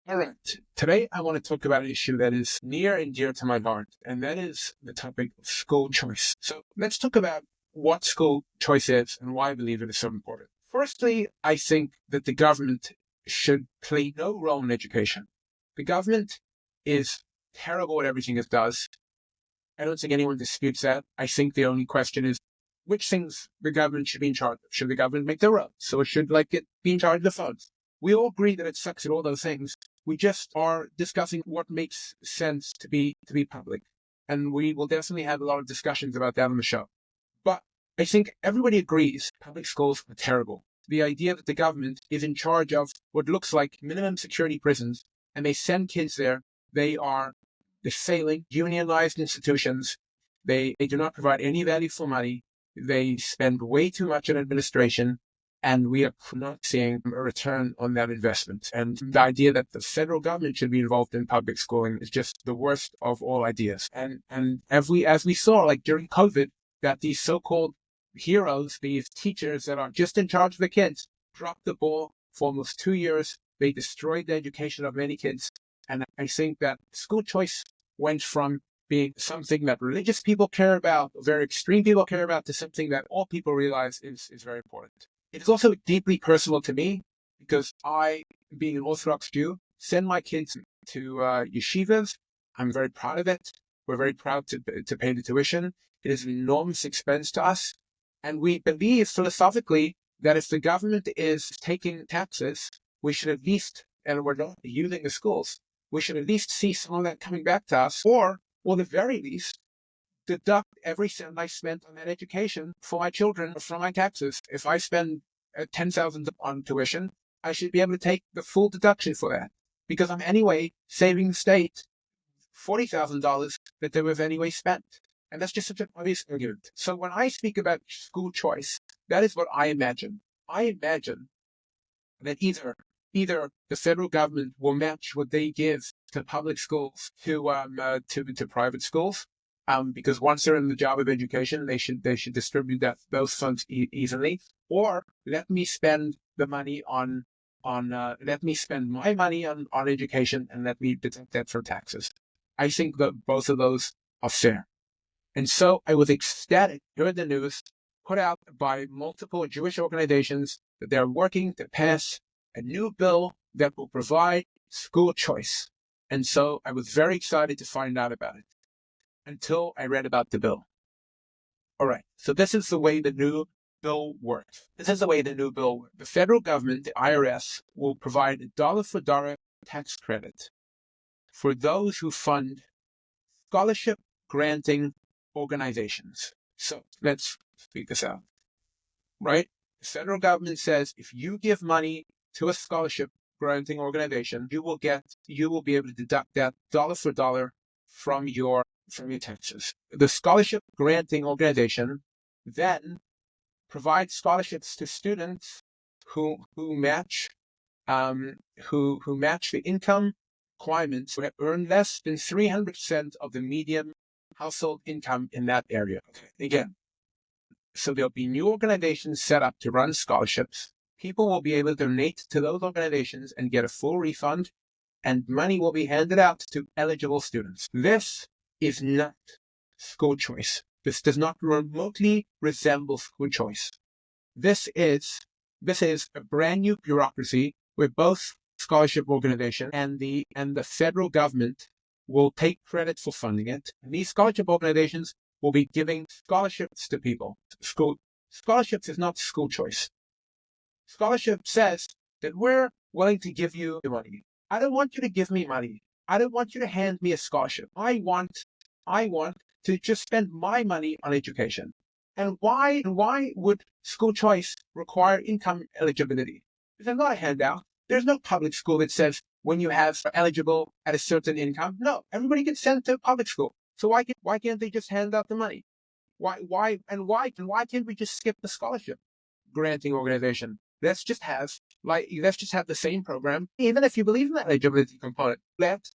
All right. Today, I want to talk about an issue that is near and dear to my heart, and that is the topic of school choice. So let's talk about what school choice is and why I believe it is so important. Firstly, I think that the government should play no role in education. The government is terrible at everything it does. I don't think anyone disputes that. I think the only question is which things the government should be in charge of. Should the government make the roads? So it should it be in charge of the phones. We all agree that it sucks at all those things. We just are discussing what makes sense to be public. And we will definitely have a lot of discussions about that on the show. But I think everybody agrees public schools are terrible. The idea that the government is in charge of what looks like minimum security prisons and they send kids there, they are the failing, unionized institutions. They do not provide any value for money. They spend way too much on administration, and we are not seeing a return on that investment. And the idea that the federal government should be involved in public schooling is just the worst of all ideas. And as we saw, like during COVID, that these so-called heroes, these teachers that are just in charge of the kids, dropped the ball for almost 2 years. They destroyed the education of many kids. And I think that school choice went from being something that religious people care about, very extreme people care about, to something that all people realize is very important. It is also deeply personal to me because I, being an Orthodox Jew, send my kids to yeshivas. I'm very proud of it. We're very proud to pay the tuition. It is an enormous expense to us. And we believe philosophically that if the government is taking taxes, we should at least, and we're not using the schools, we should at least see some of that coming back to us, or the very least, deduct every cent I spent on that education for my children from my taxes. If I spend $10,000 on tuition, I should be able to take the full deduction for that, because I'm anyway saving the state $40,000 that they have anyway spent. And that's just such an obvious argument. So when I speak about school choice, that is what I imagine. I imagine that either the federal government will match what they give to public schools to private schools, because once they're in the job of education, they should distribute those funds evenly, or let me spend the money let me spend my money on education and let me deduct that for taxes. I think that both of those are fair. And so I was ecstatic hearing the news put out by multiple Jewish organizations that they're working to pass a new bill that will provide school choice. And so I was very excited to find out about it until I read about the bill. All right, so this is the way the new bill works. The federal government, the IRS, will provide a dollar-for-dollar tax credit for those who fund scholarship granting organizations. So let's speak this out, right? The federal government says if you give money to a scholarship granting organization, you will be able to deduct that dollar for dollar from your taxes. The scholarship granting organization then provides scholarships to students who match the income requirements, who have earned less than 300% of the median household income in that area. Okay. Again, so there'll be new organizations set up to run scholarships. People will be able to donate to those organizations and get a full refund, and money will be handed out to eligible students. This is not school choice. This does not remotely resemble school choice. This is a brand new bureaucracy where both scholarship organization and the federal government will take credit for funding it. And these scholarship organizations will be giving scholarships to people. Scholarships is not school choice. Scholarship says that we're willing to give you the money. I don't want you to give me money. I don't want you to hand me a scholarship. I want to just spend my money on education. And why would school choice require income eligibility? There's not a handout. There's no public school that says when you have eligible at a certain income. No, everybody gets sent to public school. So why can't they just hand out the money? Why can't we just skip the scholarship granting organization? Let's just have the same program, even if you believe in that eligibility component. Let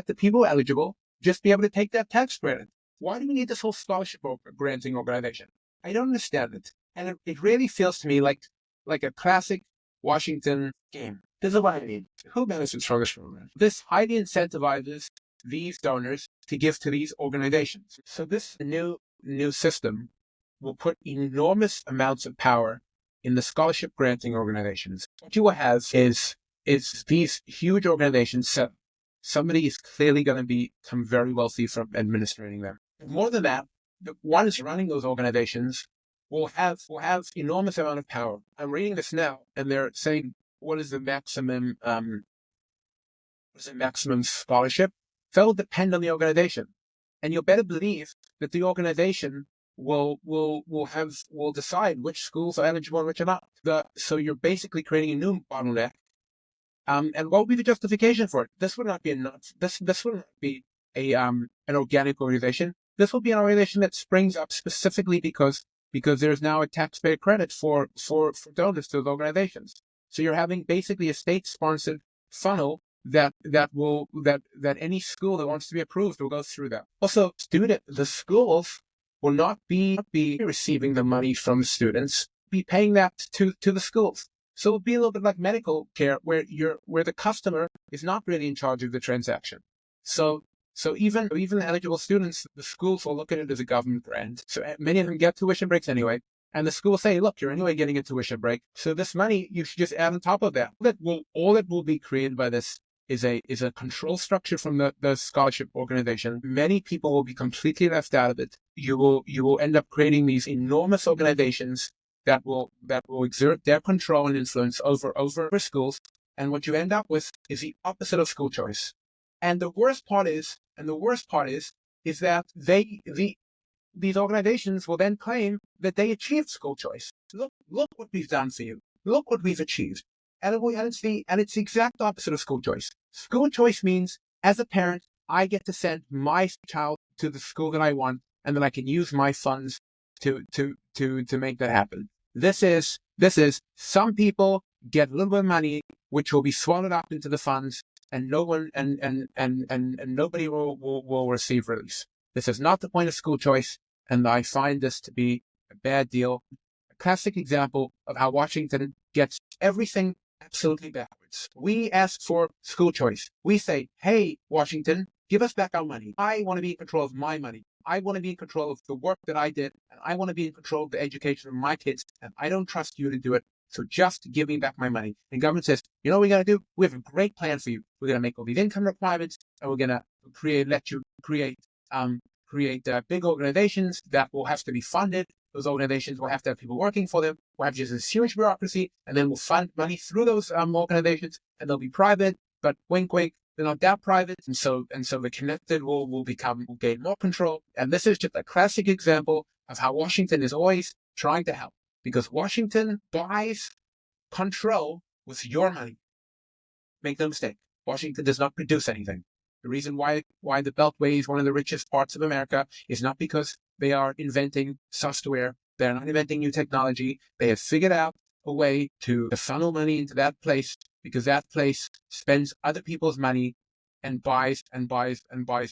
the people eligible just be able to take that tax credit. Why do we need this whole scholarship granting organization? I don't understand it. And it really feels to me like a classic Washington game. This is what I mean. Who benefits from this program? This highly incentivizes these donors to give to these organizations. So this new system will put enormous amounts of power in the scholarship granting organizations. What you will have is these huge organizations set. Somebody is clearly going to become very wealthy from administrating them. More than that, the ones running those organizations will have enormous amount of power. I'm reading this now, and they're saying what is the maximum scholarship? That will depend on the organization, and you'll better believe that the organization will decide which schools are eligible and which are not. So you're basically creating a new bottleneck. And what would be the justification for it? This would not be this would not be an organic organization. This will be an organization that springs up specifically because there's now a taxpayer credit for donors to those organizations. So you're having basically a state-sponsored funnel that any school that wants to be approved will go through that. Also, the schools will not be receiving the money from the students, be paying that to the schools. So it'll be a little bit like medical care, where the customer is not really in charge of the transaction. So even eligible students, the schools will look at it as a government grant. So many of them get tuition breaks anyway, and the school will say, "Look, you're anyway getting a tuition break, so this money you should just add on top of that." All that will be created by this is a control structure from the scholarship organization. Many people will be completely left out of it. You will end up creating these enormous organizations that will exert their control and influence over schools. And what you end up with is the opposite of school choice. And the worst part is that these organizations will then claim that they achieved school choice. Look what we've done for you. Look what we've achieved. And it's the exact opposite of school choice. School choice means, as a parent, I get to send my child to the school that I want, and then I can use my funds to make that happen. This is some people get a little bit of money, which will be swallowed up into the funds, and no one and nobody will receive release. This is not the point of school choice, and I find this to be a bad deal. A classic example of how Washington gets everything absolutely backwards. We ask for school choice. We say, "Hey, Washington, give us back our money. I want to be in control of my money. I want to be in control of the work that I did, and I want to be in control of the education of my kids, and I don't trust you to do it. So just give me back my money." And government says, "You know what we got to do? We have a great plan for you. We're going to make all these income requirements, and we're going to let you create big organizations that will have to be funded. Those organizations will have to have people working for them. We'll have just this huge bureaucracy, and then we'll fund money through those organizations, and they'll be private, but wink, wink, they're not that private." And so the connected will gain more control. And this is just a classic example of how Washington is always trying to help, because Washington buys control with your money. Make no mistake, Washington does not produce anything. The reason why the Beltway is one of the richest parts of America is not because they are inventing software. They're not inventing new technology. They have figured out a way to funnel money into that place, because that place spends other people's money and buys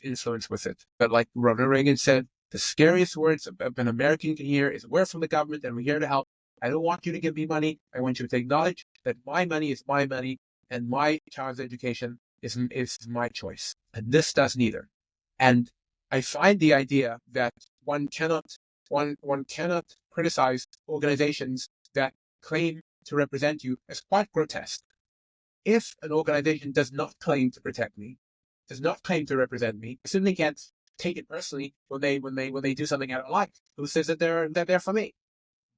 influence with it. But like Ronald Reagan said, the scariest words an American can hear is, "We're from the government and we're here to help. I don't want you to give me money. I want you to acknowledge that my money is my money, and my child's education is my choice." And this does neither. And I find the idea that one cannot criticize organizations that claim to represent you as quite grotesque. If an organization does not claim to protect me, does not claim to represent me, I certainly can't take it personally when they do something I don't like. Who says that they're there for me?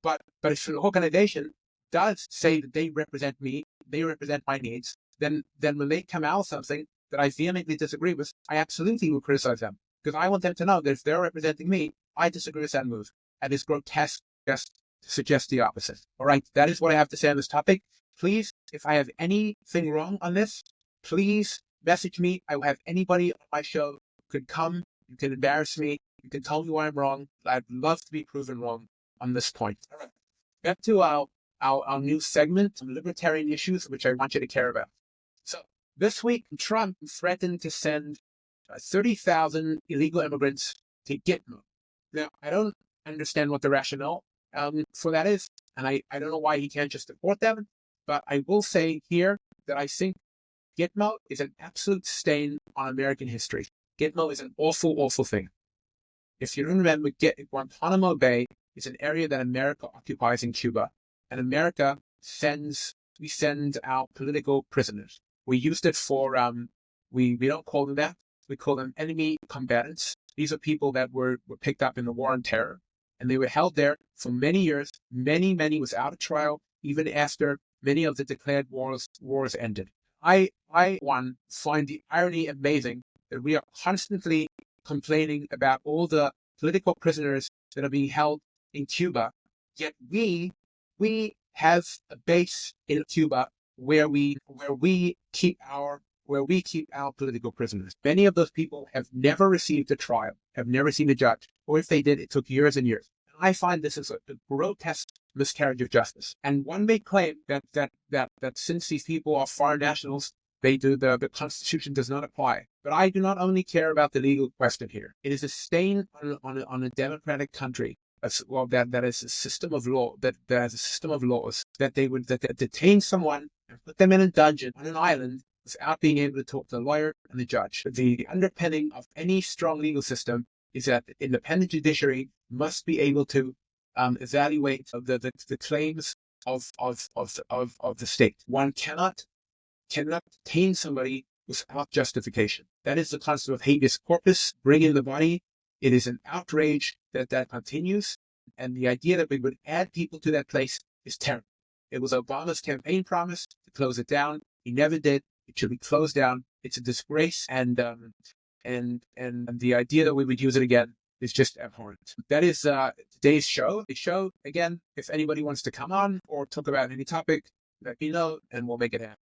But if an organization does say that they represent me, they represent my needs, then when they come out with something that I vehemently disagree with, I absolutely will criticize them, because I want them to know that if they're representing me, I disagree with that move. And it's grotesque just to suggest the opposite. All right, that is what I have to say on this topic. Please, if I have anything wrong on this, please message me. I will have anybody on my show who could come. You can embarrass me. You can tell me why I'm wrong. I'd love to be proven wrong on this point. All right, back to our new segment, libertarian issues, which I want you to care about. So this week, Trump threatened to send 30,000 illegal immigrants to Gitmo. Now, I don't understand what the rationale for that is, and I don't know why he can't just deport them. But I will say here that I think Gitmo is an absolute stain on American history. Gitmo is an awful, awful thing. If you remember, Guantanamo Bay is an area that America occupies in Cuba, and America we send our political prisoners. We used it for we don't call them that. We call them enemy combatants. These are people that were picked up in the war on terror, and they were held there for many years. Many without a trial, even after many of the declared wars ended. I find the irony amazing that we are constantly complaining about all the political prisoners that are being held in Cuba, yet we have a base in Cuba where we keep our political prisoners. Many of those people have never received a trial, have never seen a judge, or if they did, it took years and years. I find this is a grotesque miscarriage of justice. And one may claim that since these people are foreign nationals, the Constitution does not apply. But I do not only care about the legal question here. It is a stain on a democratic country. That is a system of law, that has a system of laws that detain someone and put them in a dungeon on an island without being able to talk to the lawyer and the judge. The underpinning of any strong legal system is that the independent judiciary must be able to evaluate the claims of the state. One cannot detain somebody without justification. That is the concept of habeas corpus, bring in the body. It is an outrage that continues, and the idea that we would add people to that place is terrible. It was Obama's campaign promise to close it down. He never did. It should be closed down. It's a disgrace, and the idea that we would use it again is just abhorrent. That is today's show. The show, again, if anybody wants to come on or talk about any topic, let me know, and we'll make it happen.